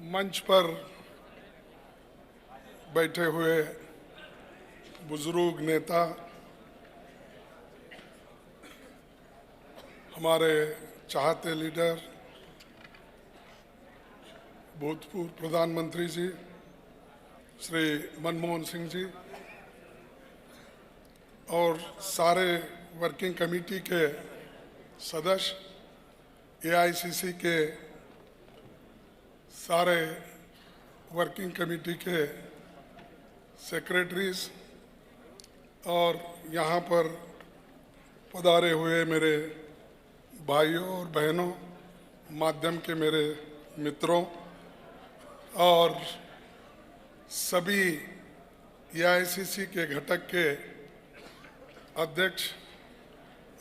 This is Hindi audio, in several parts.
मंच पर बैठे हुए बुजुर्ग नेता, हमारे चाहते लीडर, भूतपूर्व प्रधानमंत्री जी श्री मनमोहन सिंह जी और सारे वर्किंग कमेटी के सदस्य, एआईसीसी के सारे वर्किंग कमेटी के सेक्रेटरीज और यहाँ पर पधारे हुए मेरे भाइयों और बहनों, माध्यम के मेरे मित्रों और सभी एआईसीसी के घटक के अध्यक्ष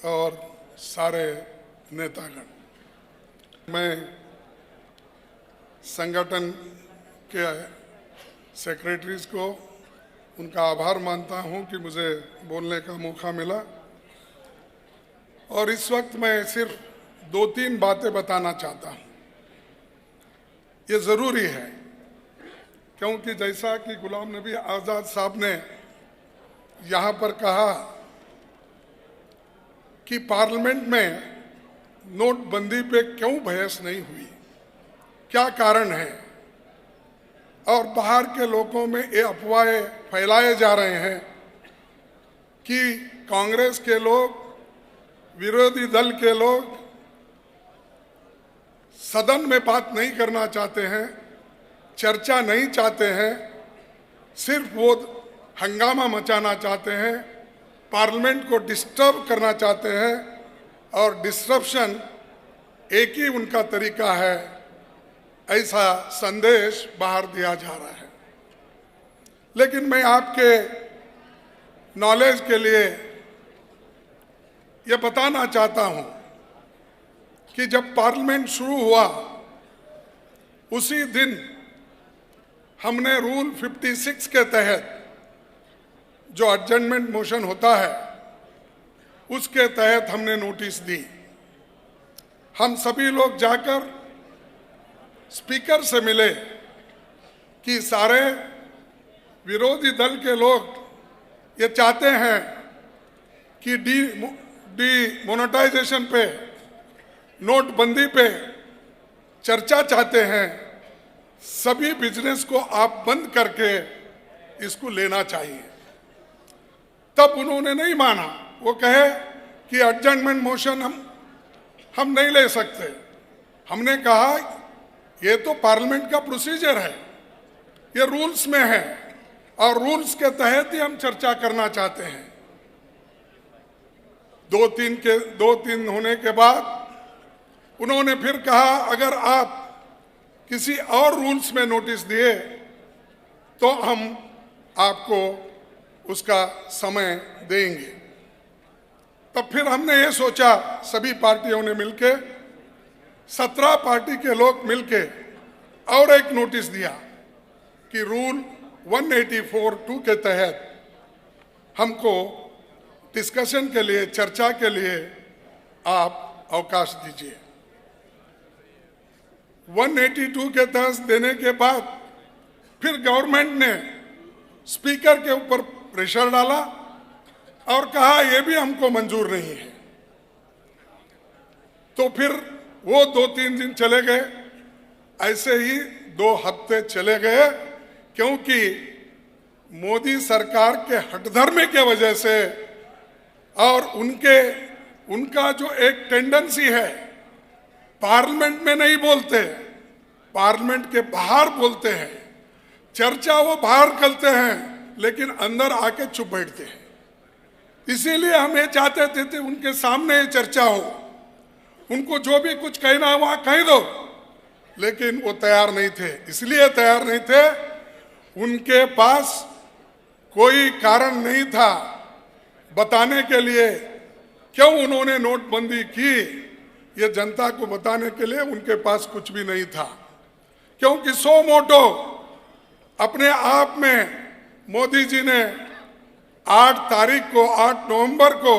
और सारे नेतागण, मैं संगठन के सेक्रेटरीज को उनका आभार मानता हूं कि मुझे बोलने का मौका मिला। और इस वक्त मैं सिर्फ 2-3 बातें बताना चाहता हूं। ये ज़रूरी है क्योंकि जैसा कि गुलाम नबी आज़ाद साहब ने यहाँ पर कहा कि पार्लियामेंट में नोटबंदी पे क्यों बहस नहीं हुई, क्या कारण है, और बाहर के लोगों में ये अफवाहें फैलाए जा रहे हैं कि कांग्रेस के लोग, विरोधी दल के लोग सदन में बात नहीं करना चाहते हैं, चर्चा नहीं चाहते हैं, सिर्फ वो हंगामा मचाना चाहते हैं, पार्लियामेंट को डिस्टर्ब करना चाहते हैं और डिस्ट्रप्शन एक ही उनका तरीका है, ऐसा संदेश बाहर दिया जा रहा है। लेकिन मैं आपके नॉलेज के लिए ये बताना चाहता हूं कि जब पार्लियामेंट शुरू हुआ उसी दिन हमने रूल 56 के तहत जो एडजर्नमेंट मोशन होता है उसके तहत हमने नोटिस दी। हम सभी लोग जाकर स्पीकर से मिले कि सारे विरोधी दल के लोग ये चाहते हैं कि डिमोनेटाइजेशन पे, नोटबंदी पे चर्चा चाहते हैं, सभी बिजनेस को आप बंद करके इसको लेना चाहिए। तब उन्होंने नहीं माना, वो कहे कि एडजर्नमेंट मोशन हम नहीं ले सकते। हमने कहा ये तो पार्लियामेंट का प्रोसीजर है, ये रूल्स में है और रूल्स के तहत ही हम चर्चा करना चाहते हैं। 2-3 होने के बाद उन्होंने फिर कहा अगर आप किसी और रूल्स में नोटिस दिए तो हम आपको उसका समय देंगे। तब फिर हमने ये सोचा, सभी पार्टियों ने मिलके, 17 पार्टी के लोग मिलके और एक नोटिस दिया कि रूल 184(2) के तहत हमको डिस्कशन के लिए, चर्चा के लिए आप अवकाश दीजिए। 182 के तहत देने के बाद फिर गवर्नमेंट ने स्पीकर के ऊपर प्रेशर डाला और कहा यह भी हमको मंजूर नहीं है। तो फिर वो 2-3 दिन चले गए, ऐसे ही 2 हफ्ते चले गए, क्योंकि मोदी सरकार के हठधर्मी के वजह से और उनका जो एक टेंडेंसी है, पार्लियामेंट में नहीं बोलते, पार्लियामेंट के बाहर बोलते हैं, चर्चा वो बाहर करते हैं लेकिन अंदर आके चुप बैठते हैं। इसीलिए हम ये चाहते थे उनके सामने ये चर्चा हो, उनको जो भी कुछ कहना है वहां कह दो, लेकिन वो तैयार नहीं थे। इसलिए तैयार नहीं थे, उनके पास कोई कारण नहीं था बताने के लिए क्यों उन्होंने नोटबंदी की। ये जनता को बताने के लिए उनके पास कुछ भी नहीं था, क्योंकि सो मोटो अपने आप में मोदी जी ने 8 तारीख को, 8 नवंबर को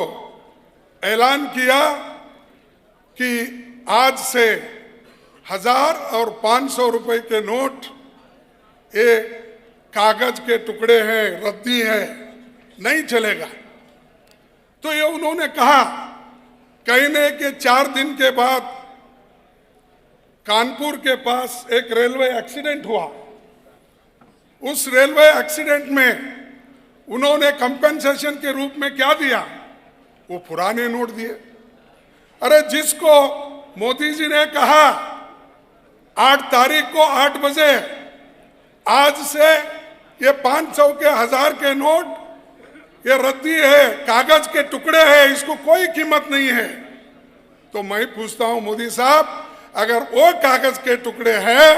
ऐलान किया कि आज से 1000 और 500 रुपए के नोट ये कागज के टुकड़े हैं, रद्दी है, नहीं चलेगा। तो ये उन्होंने कहा। कहने के 4 दिन के बाद कानपुर के पास एक रेलवे एक्सीडेंट हुआ। उस रेलवे एक्सीडेंट में उन्होंने कंपेंसेशन के रूप में क्या दिया? वो पुराने नोट दिए। अरे जिसको मोदी जी ने कहा 8 तारीख को 8 बजे आज से ये 500 के 1000 के नोट ये रद्दी है, कागज के टुकड़े हैं, इसको कोई कीमत नहीं है। तो मैं पूछता हूं मोदी साहब, अगर वो कागज के टुकड़े हैं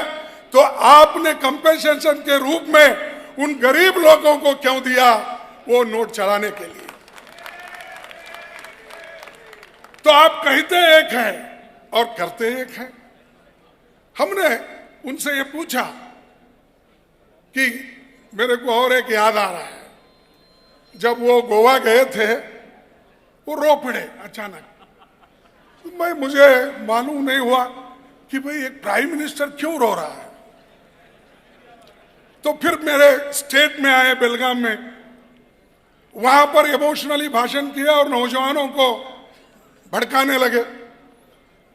तो आपने कंपेंसेशन के रूप में उन गरीब लोगों को क्यों दिया वो नोट चलाने के लिए? तो आप कहते एक है और करते एक है। हमने उनसे ये पूछा कि मेरे को और एक याद आ रहा है, जब वो गोवा गए थे वो रो पड़े अचानक। मुझे मालूम नहीं हुआ कि भाई एक प्राइम मिनिस्टर क्यों रो रहा है। तो फिर मेरे स्टेट में आए, बेलगाम में, वहां पर इमोशनली भाषण किया और नौजवानों को भड़काने लगे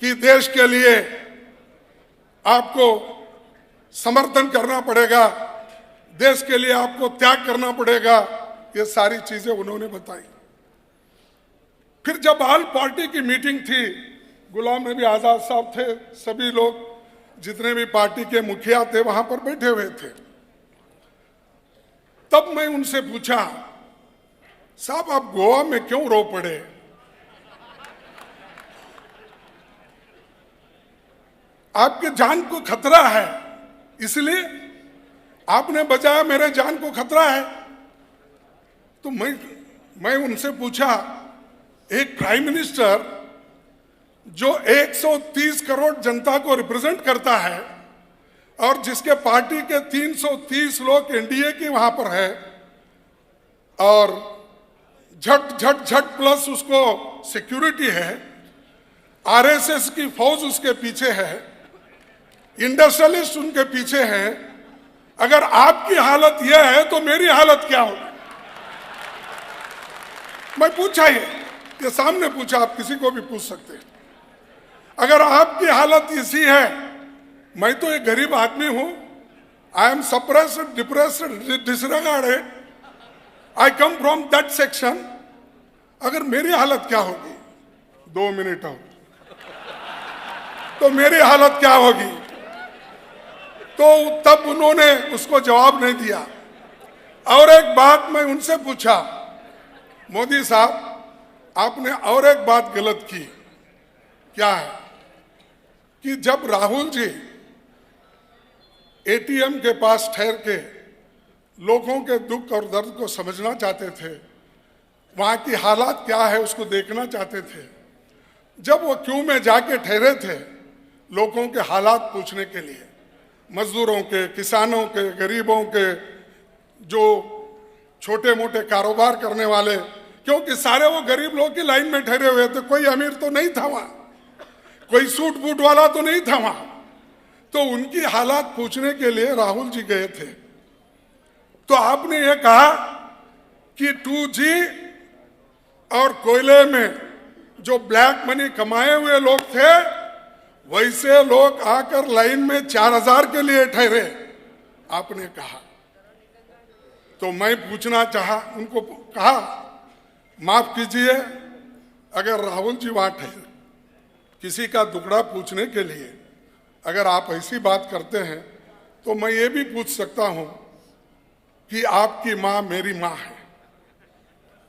कि देश के लिए आपको समर्थन करना पड़ेगा, देश के लिए आपको त्याग करना पड़ेगा। ये सारी चीजें उन्होंने बताई। फिर जब ऑल पार्टी की मीटिंग थी, गुलाम नबी आजाद साहब थे, सभी लोग जितने भी पार्टी के मुखिया थे वहां पर बैठे हुए थे। तब मैं उनसे पूछा, साहब आप गोवा में क्यों रो पड़े? आपके जान को खतरा है इसलिए आपने बचाया, मेरे जान को खतरा है। तो मैं उनसे पूछा, एक प्राइम मिनिस्टर जो 130 करोड़ जनता को रिप्रेजेंट करता है और जिसके पार्टी के 330 लोग एनडीए के वहां पर है और झट प्लस उसको सिक्योरिटी है, आरएसएस की फौज उसके पीछे है, इंडस्ट्रियलिस्ट उनके पीछे है, अगर आपकी हालत यह है तो मेरी हालत क्या होगी? मैं पूछा ये सामने पूछा, आप किसी को भी पूछ सकते हैं। अगर आपकी हालत इसी है, मैं तो एक गरीब आदमी हूं, I am suppressed, depressed, disregarded, I come from that section, अगर मेरी हालत क्या होगी? 2 मिनट हो तो मेरी हालत क्या होगी? तो तब उन्होंने उसको जवाब नहीं दिया। और एक बात मैं उनसे पूछा, मोदी साहब आपने और एक बात गलत की, क्या है? कि जब राहुल जी एटीएम के पास ठहर के लोगों के दुख और दर्द को समझना चाहते थे, वहां की हालात क्या है उसको देखना चाहते थे, जब वो क्यू में जाके ठहरे थे लोगों के हालात पूछने के लिए, मजदूरों के, किसानों के, गरीबों के, जो छोटे मोटे कारोबार करने वाले, क्योंकि सारे वो गरीब लोग की लाइन में ठहरे हुए थे, कोई अमीर तो नहीं था वहां, कोई सूट बूट वाला तो नहीं था वहां। तो उनकी हालात पूछने के लिए राहुल जी गए थे। तो आपने ये कहा कि 2G और कोयले में जो ब्लैक मनी कमाए हुए लोग थे, वैसे लोग आकर लाइन में 4000 के लिए ठहरे, आपने कहा। तो मैं पूछना चाहा, उनको कहा माफ कीजिए, अगर राहुल जी वहां ठहरे किसी का दुखड़ा पूछने के लिए अगर आप ऐसी बात करते हैं, तो मैं ये भी पूछ सकता हूं कि आपकी मां मेरी मां है,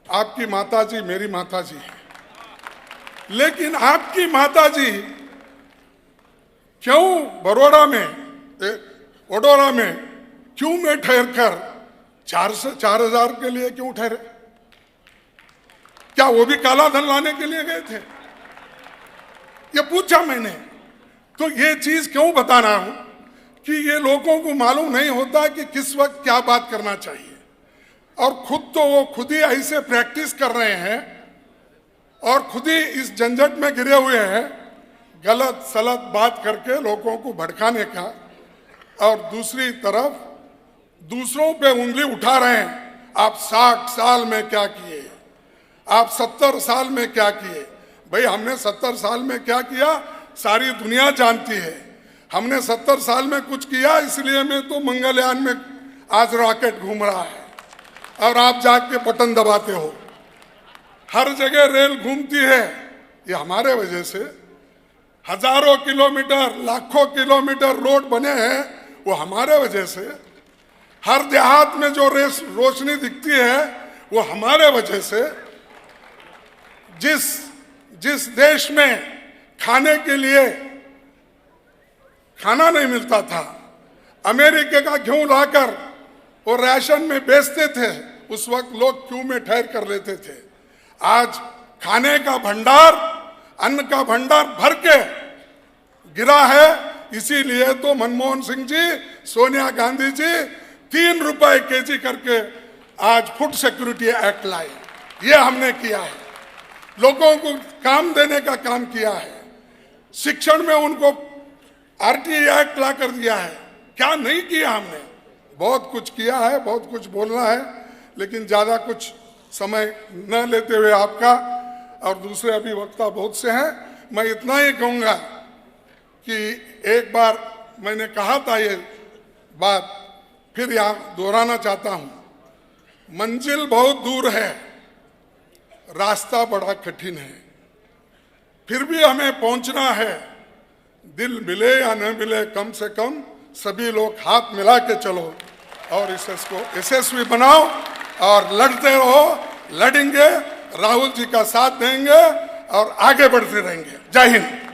आपकी माताजी मेरी माताजी है, लेकिन आपकी माताजी क्यों वडोदरा में क्यों में ठहर कर 4000 के लिए क्यों ठहरे? क्या वो भी काला धन लाने के लिए गए थे? ये पूछा मैंने। तो ये चीज क्यों बता रहा हूं कि ये लोगों को मालूम नहीं होता कि किस वक्त क्या बात करना चाहिए, और वो खुद ही ऐसे प्रैक्टिस कर रहे हैं और खुद ही इस झंझट में गिरे हुए हैं। गलत सलत बात करके लोगों को भड़काने का, और दूसरी तरफ दूसरों पे उंगली उठा रहे हैं। आप 60 साल में क्या किए, आप 70 साल में क्या किए। भाई हमने 70 साल में क्या किया सारी दुनिया जानती है। हमने 70 साल में कुछ किया, इसलिए मैं तो मंगलयान में आज रॉकेट घूम रहा है और आप जाके बटन दबाते हो। हर जगह रेल घूमती है, ये हमारे वजह से। हजारों किलोमीटर लाखों किलोमीटर रोड बने हैं, वो हमारे वजह से। हर देहात में जो रोशनी दिखती है वो हमारे वजह से। जिस देश में खाने के लिए खाना नहीं मिलता था, अमेरिका का घी लाकर वो राशन में बेचते थे, उस वक्त लोग क्यू में ठहर कर लेते थे। आज खाने का भंडार, अन्न का भंडार भर के गिरा है। इसीलिए तो मनमोहन सिंह जी, सोनिया गांधी जी 3 रुपए केजी करके आज फूड सिक्योरिटी एक्ट लाए। ये हमने किया है, लोगों को काम देने का काम किया है। शिक्षण में उनको आरटीई एक्ट ला कर दिया है। क्या नहीं किया हमने, बहुत कुछ किया है, बहुत कुछ बोलना है, लेकिन ज्यादा कुछ समय न लेते हुए आपका और दूसरे अभी वक्ता बहुत से हैं, मैं इतना ही कहूंगा कि एक बार मैंने कहा था ये बात, फिर यहाँ दोहराना चाहता हूं। मंजिल बहुत दूर है, रास्ता बड़ा कठिन है, फिर भी हमें पहुंचना है। दिल मिले या न मिले, कम से कम सभी लोग हाथ मिला के चलो और इसको यशस्वी बनाओ और लड़ते रहो। लड़ेंगे, राहुल जी का साथ देंगे और आगे बढ़ते रहेंगे। जय हिंद।